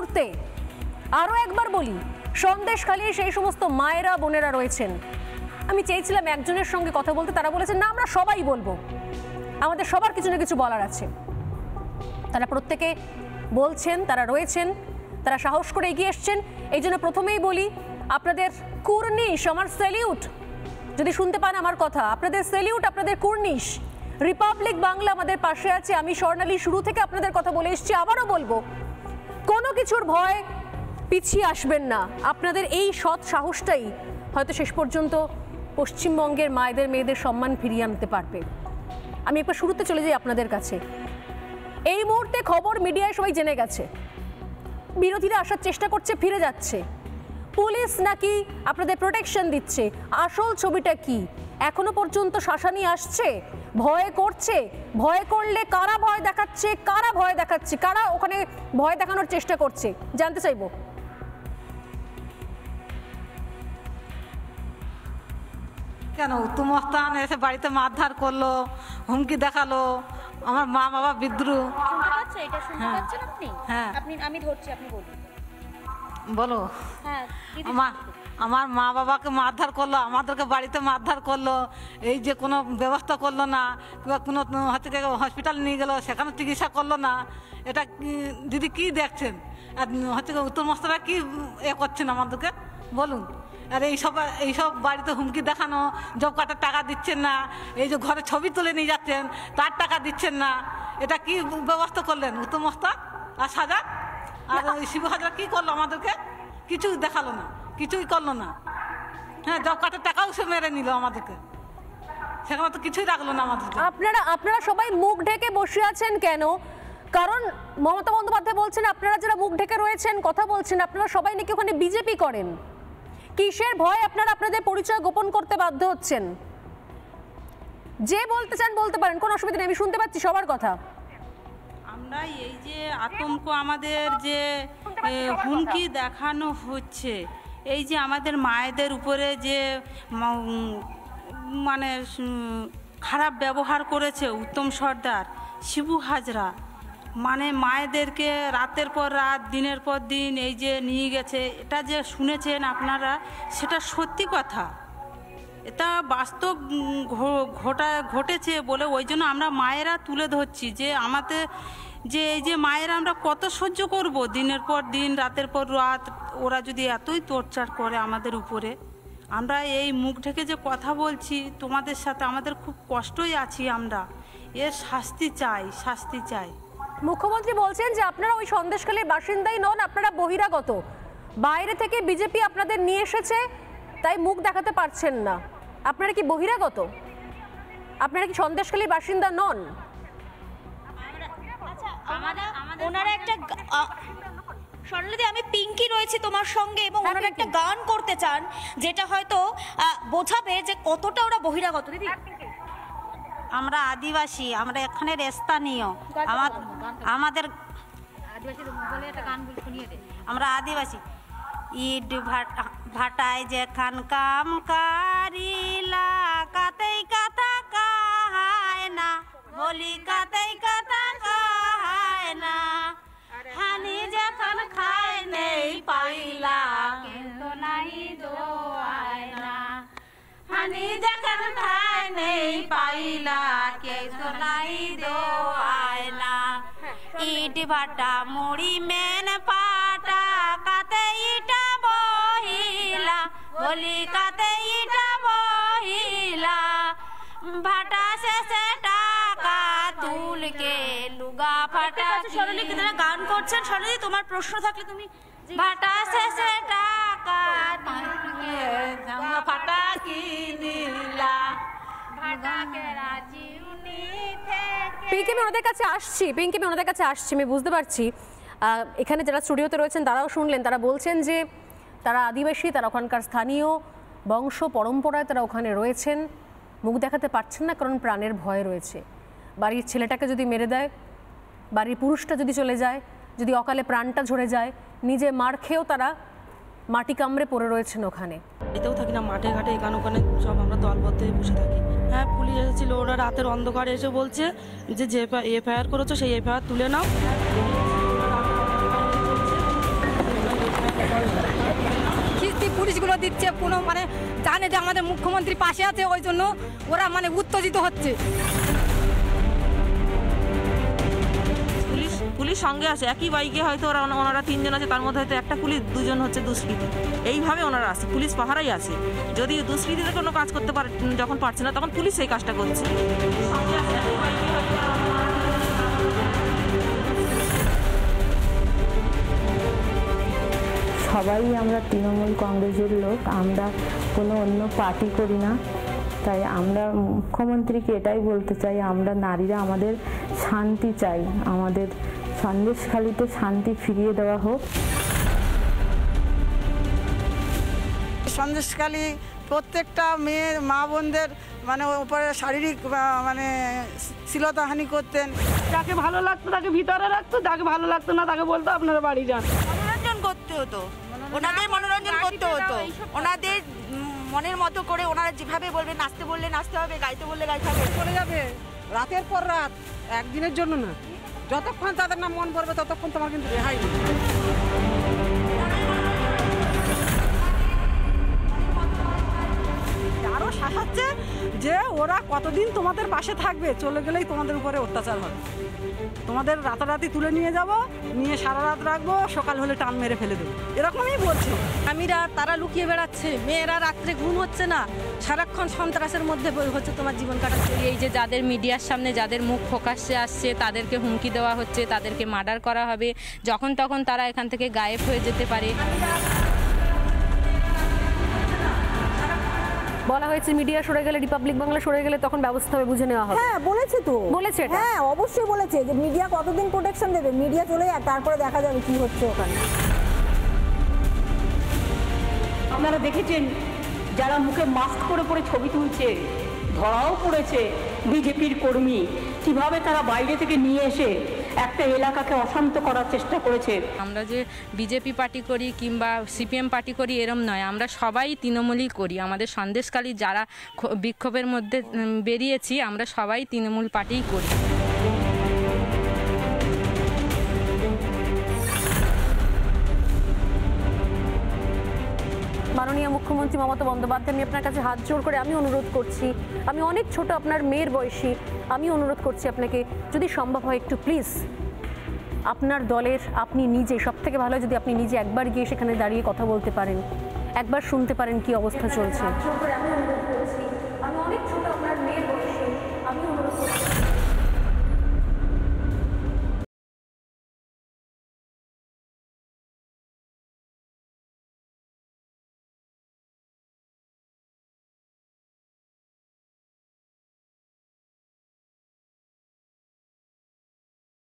মুহূর্তে আরও একবার বলি, সন্দেশখালীর সেই সমস্ত মায়েরা বোনেরা রয়েছেন, আমি চেয়েছিলাম একজনের সঙ্গে কথা বলতে, তারা বলেছেন না আমরা সবাই বলবো, আমাদের সবার কিছু না কিছু বলার আছে। তারা প্রত্যেকে বলছেন, তারা রয়েছেন, তারা সাহস করে এগিয়ে এসছেন। এই জন্য প্রথমেই বলি, আপনাদের কুর্নিশ, আমার স্যালিউট। যদি শুনতে পান আমার কথা, আপনাদের স্যালিউট, আপনাদের কুর্নিশ। রিপাবলিক বাংলা আমাদের পাশে আছে। আমি স্বর্ণালী শুরু থেকে আপনাদের কথা বলে এসেছি, আবারও বলবো, কোনো কিছুর ভয় পিছিয়ে আসবেন না। আপনাদের এই সৎ সাহসটাই হয়তো শেষ পর্যন্ত পশ্চিমবঙ্গের মায়েদের মেয়েদের সম্মান ফিরিয়ে আনতে পারবে। আমি একবার শুরুতে চলে যাই আপনাদের কাছে। এই মুহূর্তে খবর মিডিয়ায় সবাই জেনে গেছে, বিরোধীরা আসার চেষ্টা করছে, ফিরে যাচ্ছে, পুলিশ নাকি আপনাদের প্রোটেকশন দিচ্ছে। আসল ছবিটা কি? এখনো পর্যন্ত শাসানি আসছে, ভয় করছে, ভয় করলে কারা ভয় দেখাচ্ছে, কারা ভয় দেখাচ্ছে, কারা ওখানে ভয় দেখানোর চেষ্টা করছে, জানতে চাইবো। কেন উত্তমস্থান এসে বাড়িতে মারধর করলো, হুমকি দেখালো, আমার মা বাবা বিদ্রোহ। হ্যাঁ আমি ধরছি, আপনি বলুন। বলো। হ্যাঁ, আমার মা বাবাকে মারধর করলো, আমাদেরকে বাড়িতে মারধর করলো, এই যে কোনো ব্যবস্থা করলো না, কিংবা কোনো হচ্ছে হসপিটাল নিয়ে গেলো, সেখানে চিকিৎসা করলো না। এটা দিদি কি দেখছেন? আর হচ্ছে উত্তরমস্তারা কি করছেন আমাদেরকে বলুন। আর এইসব বাড়িতে হুমকি দেখানো, জব কার্ডের টাকা দিচ্ছেন না, এই যে ঘরে ছবি তুলে নিয়ে যাচ্ছেন তার টাকা দিচ্ছেন না, এটা কি ব্যবস্থা করলেন উত্তমস্তা আর সাজা? আর ওই শিবু হাজরা কি করলো আমাদেরকে? কিছুই দেখালো না, কিছুই করলো না। হ্যাঁ, জব কার্ডের টাকাও সে মেরে নিল আমাদেরকে, সেখানে তো কিছুই রাখলো না আমাদেরকে। আপনারা সবাই মুখ ঢেকে বসে আছেন কেন? কারণ মমতা বন্দ্যোপাধ্যায় বলছেন আপনারা যারা মুখ ঢেকে রয়েছেন, কথা বলছেন, আপনারা সবাই নাকি ওখানে বিজেপি করেন। কিসের ভয় আপনারা আপনাদের পরিচয় গোপন করতে বাধ্য হচ্ছেন? যে বলতে চান বলতে পারেন, কোনো অসুবিধা নেই, আমি শুনতে পাচ্ছি সবার কথা। আমরা এই যে আতঙ্ক, আমাদের যে হুমকি দেখানো হচ্ছে, এই যে আমাদের মায়েদের উপরে যে মানে খারাপ ব্যবহার করেছে উত্তম সর্দার, শিবু হাজরা, মানে মায়েদেরকে রাতের পর রাত, দিনের পর দিন এই যে নিয়ে গেছে, এটা যে শুনেছেন আপনারা, সেটা সত্যি কথা, এটা বাস্তব ঘটেছে বলে ওই জন্য আমরা মায়েরা তুলে ধরছি যে আমাদের যে এই যে মায়েরা আমরা কত সহ্য করব, দিনের পর দিন, রাতের পর রাত, ওরা যদি এতই টর্চার করে আমাদের উপরে। আমরা এই মুখ ঢেকে যে কথা বলছি তোমাদের সাথে, আমাদের খুব কষ্টই আছি আমরা, এর শাস্তি চাই, শাস্তি চাই। মুখ্যমন্ত্রী বলছেন যে আপনারা ওই সন্দেশখালীর বাসিন্দাই নন, আপনারা বহিরাগত, বাইরে থেকে বিজেপি আপনাদের নিয়ে এসেছে, তাই মুখ দেখাতে পারছেন না। আপনারা কি বহিরাগত? আপনারা কি সন্দেশখালীর বাসিন্দা নন? ওনারা একটা স্বর্ণালী, আমি পিঙ্কি রয়েছে তোমার সঙ্গে, এবং ওনারা একটা গান করতে চান যেটা হয়তো বোঝাবে যে কতটা ওরা বহিরাগত। দিদি, আমরা আদিবাসী, আমরা এখানের স্থানীয়, আমাদের আমরা আদিবাসী। ইট ভাটায় যেখান কাম কারিলা, কাতেই কাতা কাহায় না, বলি কাতেই কাতা কাহায় না, হানি যেখান খায় নেই পাইলা, কিন্তু নাই দোয়ায় না, হানি যেখান খায় নেই পাইলা, কিন্তু নাই দোয়ায় না। ইট ভাটা মুড়ি মেন পাটা, কাতে ইটা বহিলা, বলি কাতে ইটা বহিলা, ভাটা শেষে টাকা তুলকে লুগা ফাটা। স্বর্ণালী গান করছেন, স্বর্ণালী তোমার প্রশ্ন থাকলে তুমি। ভাটা শেষে টাকা তুলকে ফাটা কিনিলা, ভাটাকে রাজি উনি থেকে। পিঙ্কি, আমি ওনাদের কাছে আসছি, আমি বুঝতে পারছি এখানে যারা স্টুডিওতে রয়েছেন তারাও শুনলেন, তারা বলছেন যে তারা আদিবাসী, তারা ওখানকার স্থানীয়, বংশ পরম্পরায় তারা ওখানে রয়েছেন, মুখ দেখাতে পারছেন না কারণ প্রাণের ভয় রয়েছে। বাড়ির ছেলেটাকে যদি মেরে দেয়, বাড়ির পুরুষটা যদি চলে যায়, যদি অকালে প্রাণটা ঝরে যায়, নিজে মার খেয়েও তারা মাটি কামড়ে পড়ে রয়েছেন ওখানে। এতেও থাকি না, মাঠে ঘাটে এখানে ওখানে সব আমরা দলবদ্ধ হয়ে বসে থাকি। হ্যাঁ, পুলিশ এসেছিল, ওরা রাতের অন্ধকারে এসে বলছে যে এফআইআর করেছো সেই এফআইআর তুলে নাও। করে দিচ্ছে, কোনো মানে জানে যে আমাদের মুখ্যমন্ত্রী পাশে আছে, ওই জন্য ওরা মানে উত্তেজিত হচ্ছে। পুলিশ সঙ্গে আছে, একই বাইকে হয়তো ওনারা 3 জন আছে, তার মধ্যে হয়তো একটা পুলিশ, 2 জন হচ্ছে দুষ্কৃতী, এইভাবে ওনারা আছে, পুলিশ পাহারাই আছে। যদি দুষ্কৃতীদের কোনো কাজ করতে পারে যখন পারছে না, তখন পুলিশ সেই কাজটা করছে। সবাই আমরা তৃণমূল কংগ্রেসের লোক, আমরা কোনো অন্য পার্টি করি না। তাই আমরা মুখ্যমন্ত্রীকে এটাই বলতে চাই, আমরা নারীরা আমাদের শান্তি চাই, আমাদের সন্দেশখালিতে শান্তি ফিরিয়ে দেওয়া হোক। সন্দেশখালি প্রত্যেকটা মেয়ে মা বোনদের মানে উপরে শারীরিক মানে শ্লীলতাহানি করতেন। যাকে ভালো লাগতো তাকে ভিতরে রাখতো, যাকে ভালো লাগতো না তাকে বলতো আপনারা বাড়ি যান। মনোরঞ্জন করতে হতো, ওনাদের মনোরঞ্জন করতে হতো, ওনাদের মনের মতো করে ওনারা যেভাবে বলবে, নাচতে বললে নাচতে হবে, গাইতে বললে গাইতে হবে। চলে যাবে রাতের পর রাত, একদিনের জন্য না, যতক্ষণ তাদের নাম মন পড়বে ততক্ষণ তোমার কিন্তু রেহাই নেই। আরও শাসাচ্ছে যে ওরা কতদিন তোমাদের পাশে থাকবে, চলে গেলেই তোমাদের উপরে অত্যাচার হবে, তোমাদের রাতারাতি তুলে নিয়ে যাব, নিয়ে সারা রাত রাখবো, সকাল হলে টান মেরে ফেলে দেবো, এরকমই বলছে। স্বামীরা তারা লুকিয়ে বেড়াচ্ছে, মেয়েরা রাত্রে ঘুম হচ্ছে না, সারাক্ষণ সন্ত্রাসের মধ্যে হচ্ছে তোমার জীবন কাটাচ্ছে। এই যে যাদের মিডিয়ার সামনে যাদের মুখ প্রকাশ্যে আসছে তাদেরকে হুমকি দেওয়া হচ্ছে, তাদেরকে মার্ডার করা হবে, যখন তখন তারা এখান থেকে গায়েব হয়ে যেতে পারে। বলা হয়েছে মিডিয়া সরে গেলে, রিপাবলিক বাংলা সরে গেলে তখন ব্যবস্থা হবে, বুঝে নেওয়া হবে। হ্যাঁ বলেছে তো, বলেছে এটা? হ্যাঁ অবশ্যই বলেছে যে মিডিয়া কতদিন প্রোটেকশন দেবে, মিডিয়া চলে যাক, তারপরে দেখা যাবে কি হচ্ছে ওখানে। আপনারা দেখেছেন যারা মুখে মাস্ক পরে পরে ছবি তুলছে, ধরাও পড়েছে বিজেপির কর্মী, কিভাবে তারা বাইরে থেকে নিয়ে এসে একটা এলাকাকে অশান্ত করার চেষ্টা করেছে। আমরা যে বিজেপি পার্টি করি কিংবা সিপিএম পার্টি করি এরম নয়, আমরা সবাই তৃণমূলই করি। আমাদের সন্দেশখালী যারা বিক্ষোভের মধ্যে বেরিয়েছি আমরা সবাই তৃণমূল পার্টিই করি। মাননীয় মুখ্যমন্ত্রী মমতা বন্দ্যোপাধ্যায়, আমি আপনার কাছে হাত জোড় করে আমি অনুরোধ করছি, আমি অনেক ছোট, আপনার মেয়ের বয়সী, আমি অনুরোধ করছি আপনাকে, যদি সম্ভব হয় একটু প্লিজ আপনার দলের আপনি নিজে, সব থেকে ভালো যদি আপনি নিজে একবার গিয়ে সেখানে দাঁড়িয়ে কথা বলতে পারেন, একবার শুনতে পারেন কি অবস্থা চলছে।